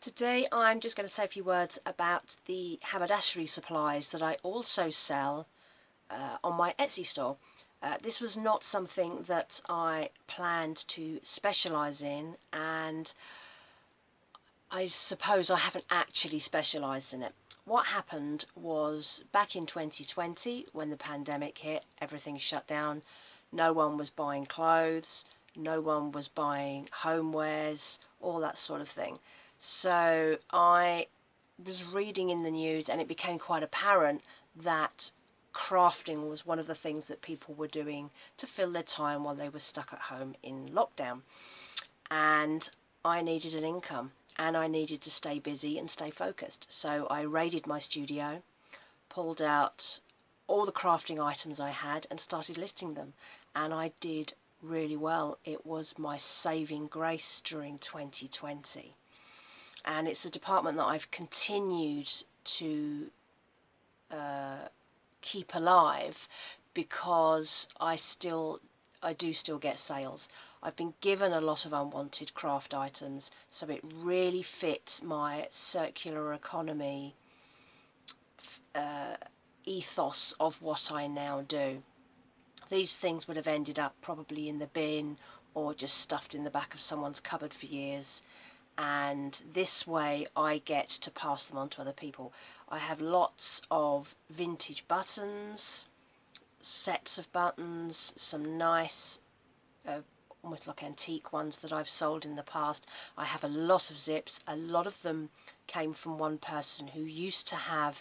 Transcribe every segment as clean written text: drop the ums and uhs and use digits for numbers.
Today I'm just going to say a few words about the haberdashery supplies that I also sell on my Etsy store. This was not something that I planned to specialise in, and I suppose I haven't actually specialised in it. What happened was back in 2020, when the pandemic hit, everything shut down, no one was buying clothes, no one was buying homewares, all that sort of thing. So I was reading in the news, and it became quite apparent that crafting was one of the things that people were doing to fill their time while they were stuck at home in lockdown. And I needed an income, and I needed to stay busy and stay focused. So I raided my studio, pulled out all the crafting items I had and started listing them, and I did really well. It was my saving grace during 2020, and it's a department that I've continued to keep alive because I do still get sales. I've been given a lot of unwanted craft items, so it really fits my circular economy ethos of what I now do. These things would have ended up probably in the bin or just stuffed in the back of someone's cupboard for years, and this way I get to pass them on to other people. I have lots of vintage buttons, sets of buttons, some nice almost like antique ones that I've sold in the past. I have a lot of zips. A lot of them came from one person who used to have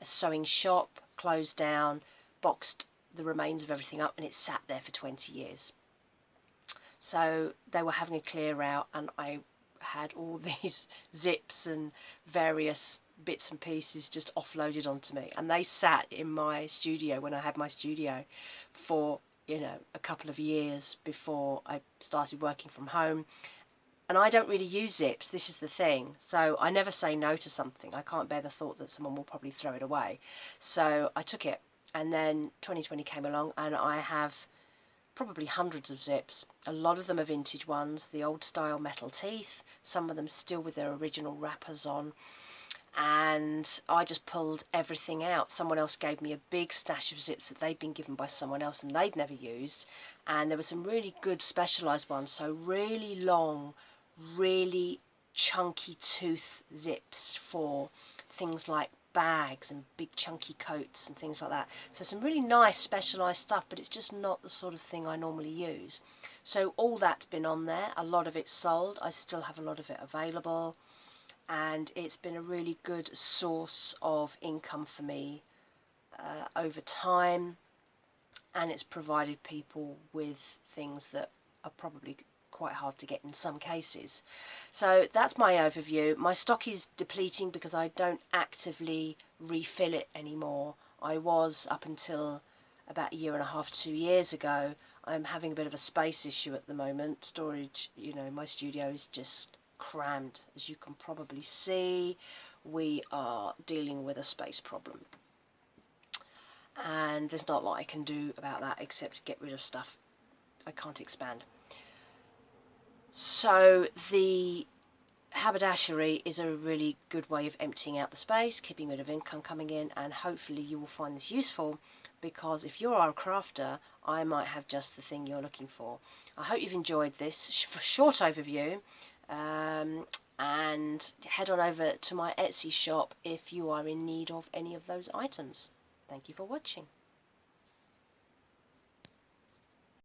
a sewing shop, closed down, boxed the remains of everything up, and it sat there for 20 years. So they were having a clear out, and I had all these zips and various bits and pieces just offloaded onto me, and they sat in my studio when I had my studio for a couple of years before I started working from home. And I don't really use zips, this is the thing, so I never say no to something. I can't bear the thought that someone will probably throw it away, so I took it. And then 2020 came along, and I have probably hundreds of zips. A lot of them are vintage ones, the old style metal teeth, some of them still with their original wrappers on. And I just pulled everything out. Someone else gave me a big stash of zips that they'd been given by someone else and they'd never used. And there were some really good specialised ones, so really long, really chunky tooth zips for things like bags and big chunky coats and things like that. So some really nice specialised stuff, but it's just not the sort of thing I normally use. So all that's been on there. A lot of it's sold. I still have a lot of it available, and it's been a really good source of income for me over time, and it's provided people with things that are probably quite hard to get in some cases. So that's my overview. My stock is depleting because I don't actively refill it anymore. I was up until about a year and a half, 2 years ago. I'm having a bit of a space issue at the moment. Storage, my studio is just crammed, as you can probably see. We are dealing with a space problem, and there's not a lot I can do about that except get rid of stuff. I can't expand. So the haberdashery is a really good way of emptying out the space, keeping a bit of income coming in, and hopefully you will find this useful, because if you are a crafter, I might have just the thing you're looking for. I hope you've enjoyed this short overview, and head on over to my Etsy shop if you are in need of any of those items. Thank you for watching.